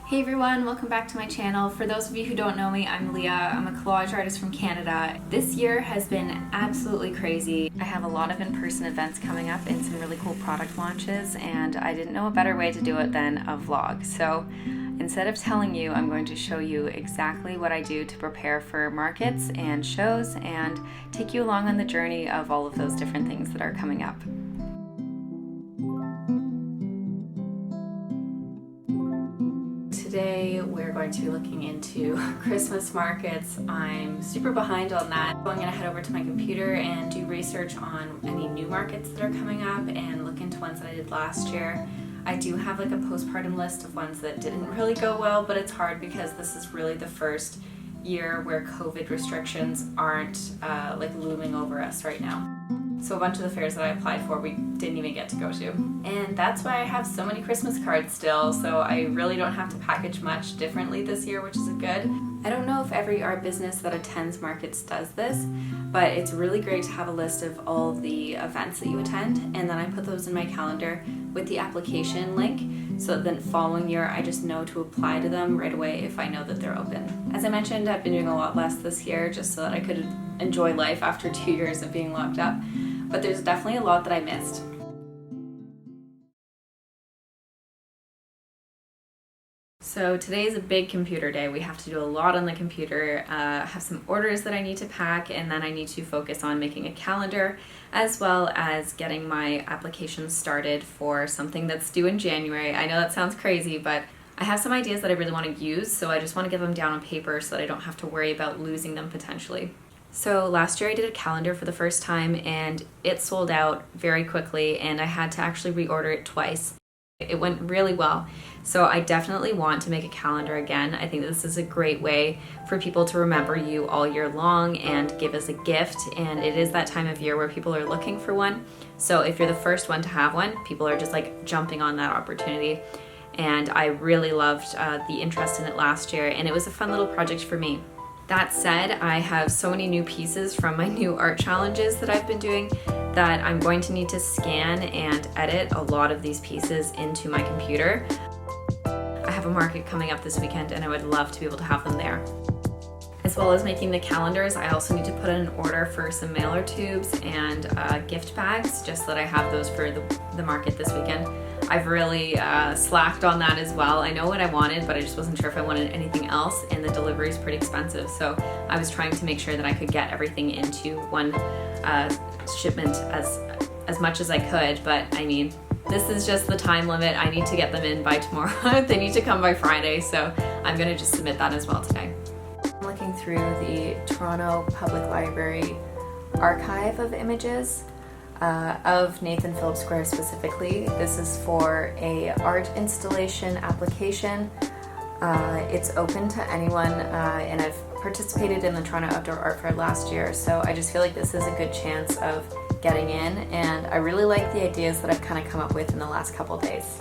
Hey everyone, welcome back to my channel. For those of you who don't know me, I'm Leah. I'm a collage artist from Canada. This year has been absolutely crazy. I have a lot of in-person events coming up and some really cool product launches, and I didn't know a better way to do it than a vlog. So instead of telling you, I'm going to show you exactly what I do to prepare for markets and shows and take you along on the journey of all of those different things that are coming up. Today we're going to be looking into Christmas markets. I'm super behind on that. So I'm going to head over to my computer and do research on any new markets that are coming up and look into ones that I did last year. I do have like a postpartum list of ones that didn't really go well, but it's hard because this is really the first year where COVID restrictions aren't like looming over us right now. So a bunch of the fairs that I applied for, we didn't even get to go to. And that's why I have so many Christmas cards still, so I really don't have to package much differently this year, which is good. I don't know if every art business that attends markets does this, but it's really great to have a list of all of the events that you attend, and then I put those in my calendar with the application link, so that then following year I just know to apply to them right away if I know that they're open. As I mentioned, I've been doing a lot less this year just so that I could enjoy life after 2 years of being locked up. But there's definitely a lot that I missed. So today is a big computer day. We have to do a lot on the computer, have some orders that I need to pack, and then I need to focus on making a calendar as well as getting my application started for something that's due in January. I know that sounds crazy, but I have some ideas that I really want to use, so I just want to get them down on paper so that I don't have to worry about losing them potentially. So last year I did a calendar for the first time and it sold out very quickly and I had to actually reorder it twice. It went really well. So I definitely want to make a calendar again. I think this is a great way for people to remember you all year long and give as a gift, and it is that time of year where people are looking for one. So if you're the first one to have one, people are just like jumping on that opportunity. And I really loved the interest in it last year, and it was a fun little project for me. That said, I have so many new pieces from my new art challenges that I've been doing that I'm going to need to scan and edit a lot of these pieces into my computer. I have a market coming up this weekend and I would love to be able to have them there. As well as making the calendars, I also need to put in an order for some mailer tubes and gift bags, just so that I have those for the market this weekend. I've really slacked on that as well. I know what I wanted, but I just wasn't sure if I wanted anything else, and the delivery is pretty expensive. So I was trying to make sure that I could get everything into one shipment as much as I could, but I mean, this is just the time limit. I need to get them in by tomorrow. They need to come by Friday, so I'm gonna just submit that as well today. I'm looking through the Toronto Public Library archive of images. Of Nathan Phillips Square specifically. This is for a art installation application. It's open to anyone, and I've participated in the Toronto Outdoor Art Fair last year, so I just feel like this is a good chance of getting in, and I really like the ideas that I've kind of come up with in the last couple of days.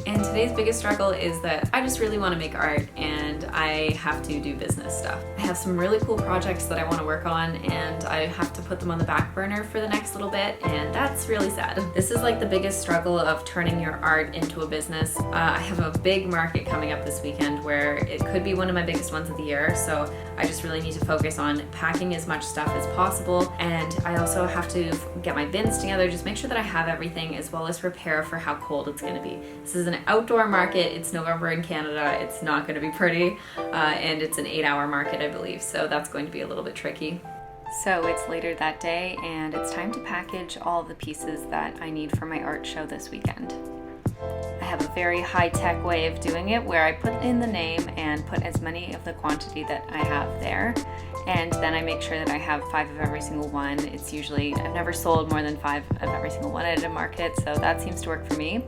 And today's biggest struggle is that I just really want to make art and I have to do business stuff. I have some really cool projects that I want to work on and I have to put them on the back burner for the next little bit, and that's really sad. This is like the biggest struggle of turning your art into a business. I have a big market coming up this weekend where it could be one of my biggest ones of the year, so I just really need to focus on packing as much stuff as possible, and I also have to get my bins together, just make sure that I have everything, as well as prepare for how cold it's going to be. This is an outdoor market. It's November in Canada. It's not going to be pretty, and it's an 8-hour market, I believe, so that's going to be a little bit tricky. So it's later that day and it's time to package all the pieces that I need for my art show this weekend. I have a very high-tech way of doing it where I put in the name and put as many of the quantity that I have there, and then I make sure that I have 5 of every single one. It's usually, I've never sold more than 5 of every single one at a market, so that seems to work for me.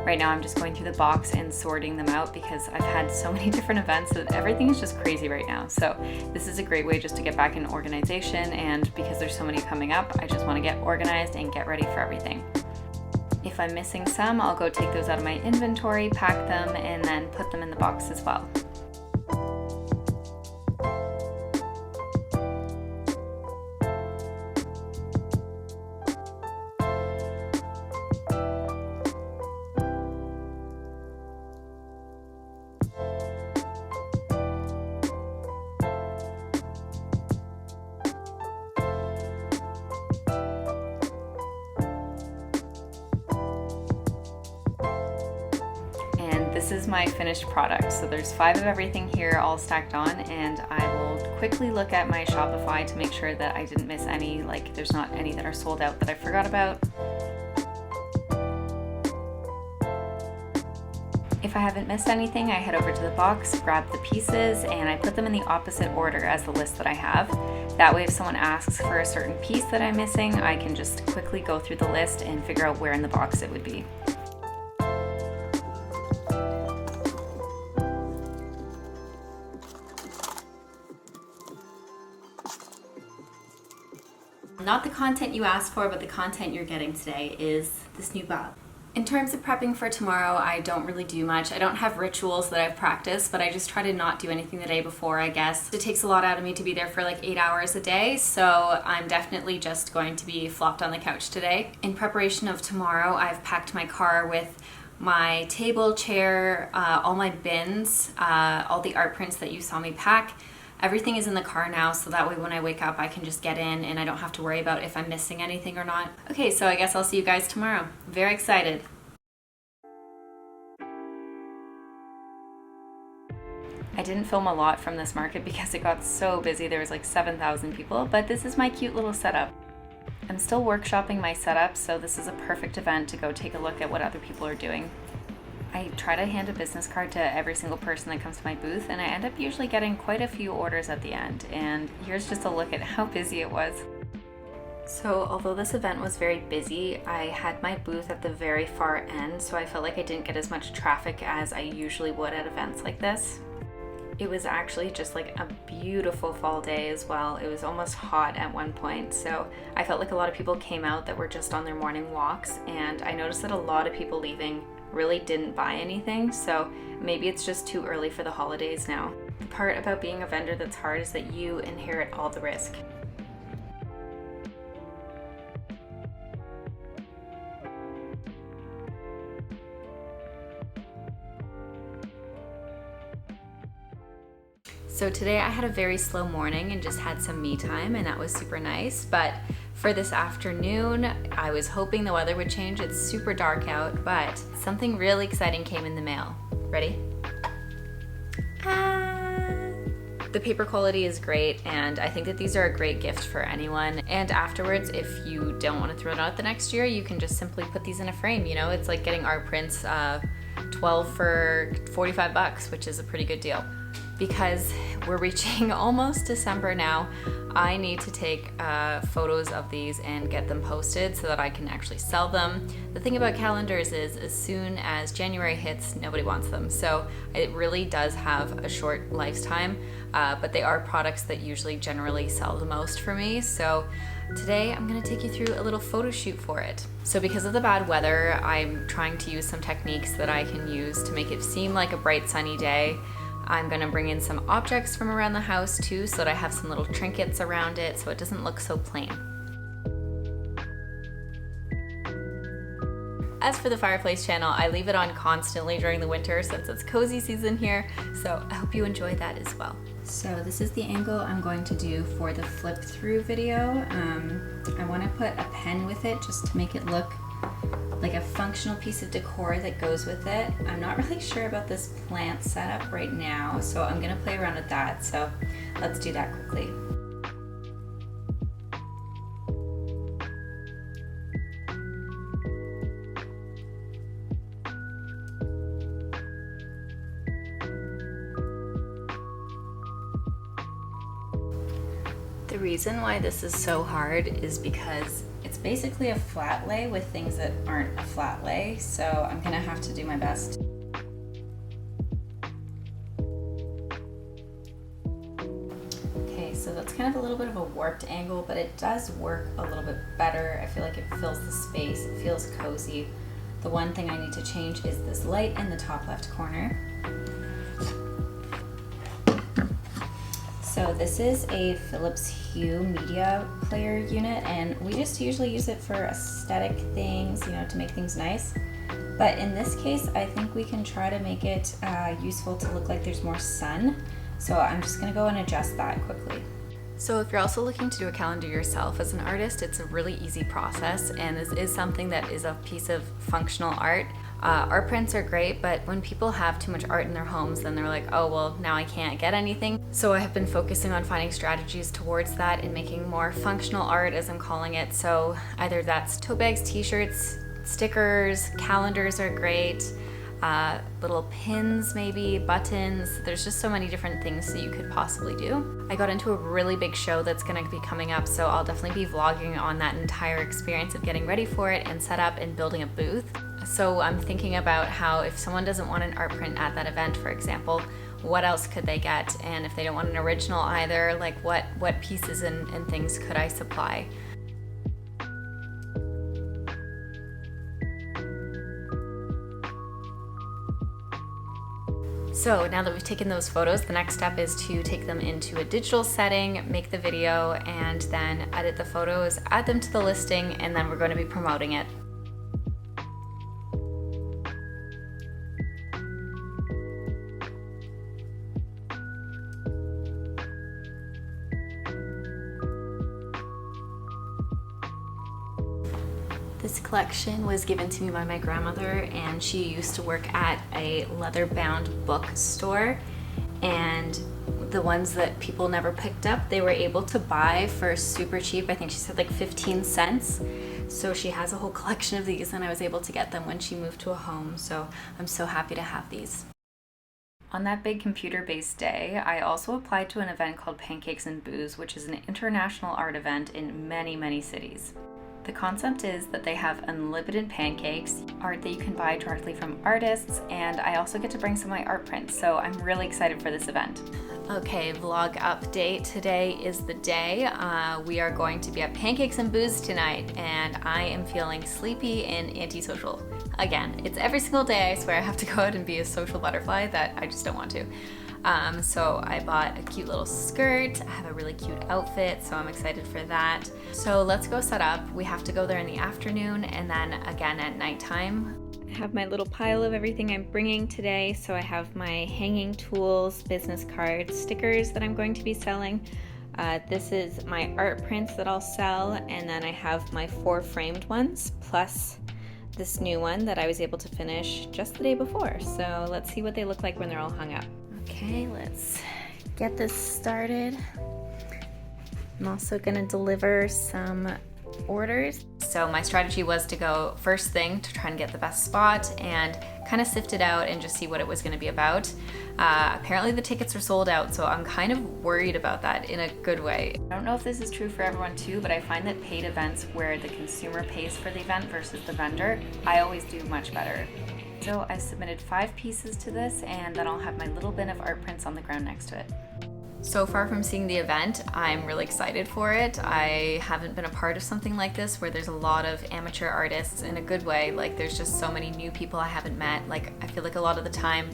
Right now I'm just going through the box and sorting them out because I've had so many different events that everything is just crazy right now. So this is a great way just to get back in organization, and because there's so many coming up, I just want to get organized and get ready for everything. If I'm missing some, I'll go take those out of my inventory, pack them, and then put them in the box as well. this is my finished product. So there's 5 of everything here all stacked on, and I will quickly look at my Shopify to make sure that I didn't miss any, like there's not any that are sold out that I forgot about. If I haven't missed anything, I head over to the box, grab the pieces, and I put them in the opposite order as the list that I have. That way if someone asks for a certain piece that I'm missing, I can just quickly go through the list and figure out where in the box it would be. Not the content you asked for, but the content you're getting today is this new bob. In terms of prepping for tomorrow, I don't really do much. I don't have rituals that I've practiced, but I just try to not do anything the day before, I guess. It takes a lot out of me to be there for like 8 hours a day, so I'm definitely just going to be flopped on the couch today. In preparation of tomorrow, I've packed my car with my table, chair, all my bins, all the art prints that you saw me pack. Everything is in the car now, so that way when I wake up I can just get in and I don't have to worry about if I'm missing anything or not. Okay, so I guess I'll see you guys tomorrow. Very excited. I didn't film a lot from this market because it got so busy. There was like 7,000 people, but this is my cute little setup. I'm still workshopping my setup, so this is a perfect event to go take a look at what other people are doing. I try to hand a business card to every single person that comes to my booth, and I end up usually getting quite a few orders at the end. And here's just a look at how busy it was. So although this event was very busy, I had my booth at the very far end, so I felt like I didn't get as much traffic as I usually would at events like this. It was actually just like a beautiful fall day as well. It was almost hot at one point, so I felt like a lot of people came out that were just on their morning walks, and I noticed that a lot of people leaving really didn't buy anything, so maybe it's just too early for the holidays now. The part about being a vendor that's hard is that you inherit all the risk. So today I had a very slow morning and just had some me time, and that was super nice. But for this afternoon, I was hoping the weather would change. It's super dark out, but something really exciting came in the mail. Ready? The paper quality is great, and I think that these are a great gift for anyone. And afterwards, if you don't want to throw it out the next year, you can just simply put these in a frame. You know, it's like getting art prints 12 for 45 bucks, which is a pretty good deal. Because we're reaching almost December now, I need to take photos of these and get them posted so that I can actually sell them. The thing about calendars is as soon as January hits, nobody wants them. So it really does have a short lifetime, but they are products that usually generally sell the most for me. So today I'm gonna take you through a little photo shoot for it. So because of the bad weather, I'm trying to use some techniques that I can use to make it seem like a bright sunny day. I'm gonna bring in some objects from around the house too, so that I have some little trinkets around it so it doesn't look so plain. As for the fireplace channel, I leave it on constantly during the winter since it's cozy season here, so I hope you enjoy that as well. So this is the angle I'm going to do for the flip through video. I wanna put a pen with it just to make it look like a functional piece of decor that goes with it. I'm not really sure about this plant setup right now, so I'm gonna play around with that. So let's do that quickly. The reason why this is so hard is because it's basically a flat lay with things that aren't a flat lay, so I'm gonna have to do my best. Okay, so that's kind of a little bit of a warped angle, but it does work a little bit better. I feel like it fills the space, it feels cozy. The one thing I need to change is this light in the top left corner. So this is a Philips Hue media player unit, and we just usually use it for aesthetic things, you know, to make things nice. But in this case, I think we can try to make it useful to look like there's more sun. So I'm just gonna go and adjust that quickly. So if you're also looking to do a calendar yourself as an artist, it's a really easy process, and this is something that is a piece of functional art. Art prints are great, but when people have too much art in their homes, then they're like, oh, well, now I can't get anything. So I have been focusing on finding strategies towards that and making more functional art, as I'm calling it. So either that's tote bags, t-shirts, stickers, calendars are great, little pins maybe, buttons. There's just so many different things that you could possibly do. I got into a really big show that's gonna be coming up, so I'll definitely be vlogging on that entire experience of getting ready for it and set up and building a booth. So I'm thinking about how if someone doesn't want an art print at that event, for example, what else could they get? And if they don't want an original either, like what pieces and things could I supply? So now that we've taken those photos, the next step is to take them into a digital setting, make the video, and then edit the photos, add them to the listing, and then we're going to be promoting it. This collection was given to me by my grandmother, and she used to work at a leather-bound bookstore, and the ones that people never picked up, they were able to buy for super cheap. I think she said like 15 cents. So she has a whole collection of these, and I was able to get them when she moved to a home, so I'm so happy to have these. On that big computer-based day, I also applied to an event called Pancakes and Booze, which is an international art event in many, many cities. The concept is that they have unlimited pancakes, art that you can buy directly from artists, and I also get to bring some of my art prints, so I'm really excited for this event. Okay, vlog update. Today is the day. We are going to be at Pancakes and Booze tonight, and I am feeling sleepy and antisocial. Again, it's every single day I swear I have to go out and be a social butterfly that I just don't want to. So I bought a cute little skirt. I have a really cute outfit, so I'm excited for that. So let's go set up. We have to go there in the afternoon and then again at nighttime. I have my little pile of everything I'm bringing today. So I have my hanging tools, business cards, stickers that I'm going to be selling. This is my art prints that I'll sell, and then I have my 4 framed ones, plus this new one that I was able to finish just the day before. So let's see what they look like when they're all hung up. Okay, let's get this started. I'm also gonna deliver some orders. So my strategy was to go first thing to try and get the best spot and kind of sift it out and just see what it was gonna be about. Apparently the tickets are sold out, so I'm kind of worried about that in a good way. I don't know if this is true for everyone too, but I find that paid events where the consumer pays for the event versus the vendor, I always do much better. So I submitted 5 pieces to this, and then I'll have my little bin of art prints on the ground next to it. So far from seeing the event, I'm really excited for it. I haven't been a part of something like this where there's a lot of amateur artists in a good way. Like there's just so many new people I haven't met. Like I feel like a lot of the time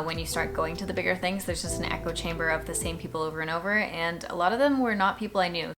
when you start going to the bigger things, there's just an echo chamber of the same people over and over, and a lot of them were not people I knew.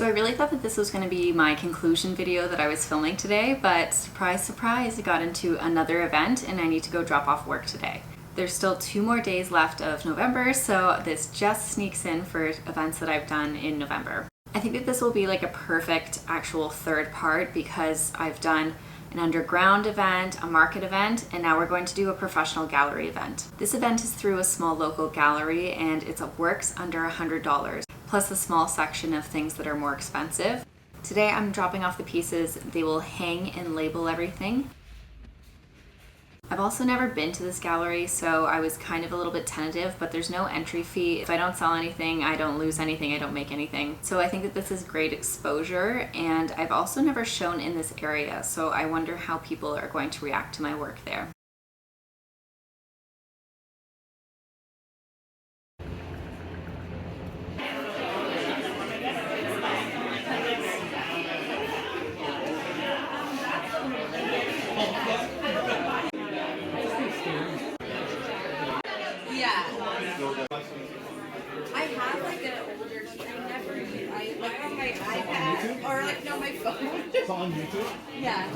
So I really thought that this was going to be my conclusion video that I was filming today, but surprise, surprise, I got into another event and I need to go drop off work today. There's still 2 more days left of November, so this just sneaks in for events that I've done in November. I think that this will be like a perfect actual third part because I've done an underground event, a market event, and now we're going to do a professional gallery event. This event is through a small local gallery and it's works under $100, plus a small section of things that are more expensive. Today I'm dropping off the pieces. They will hang and label everything. I've also never been to this gallery, so I was kind of a little bit tentative, but there's no entry fee. If I don't sell anything, I don't lose anything, I don't make anything. So I think that this is great exposure, and I've also never shown in this area, so I wonder how people are going to react to my work there. I have like an older screen never I like on my iPad or like no my phone. It's on YouTube? Yeah.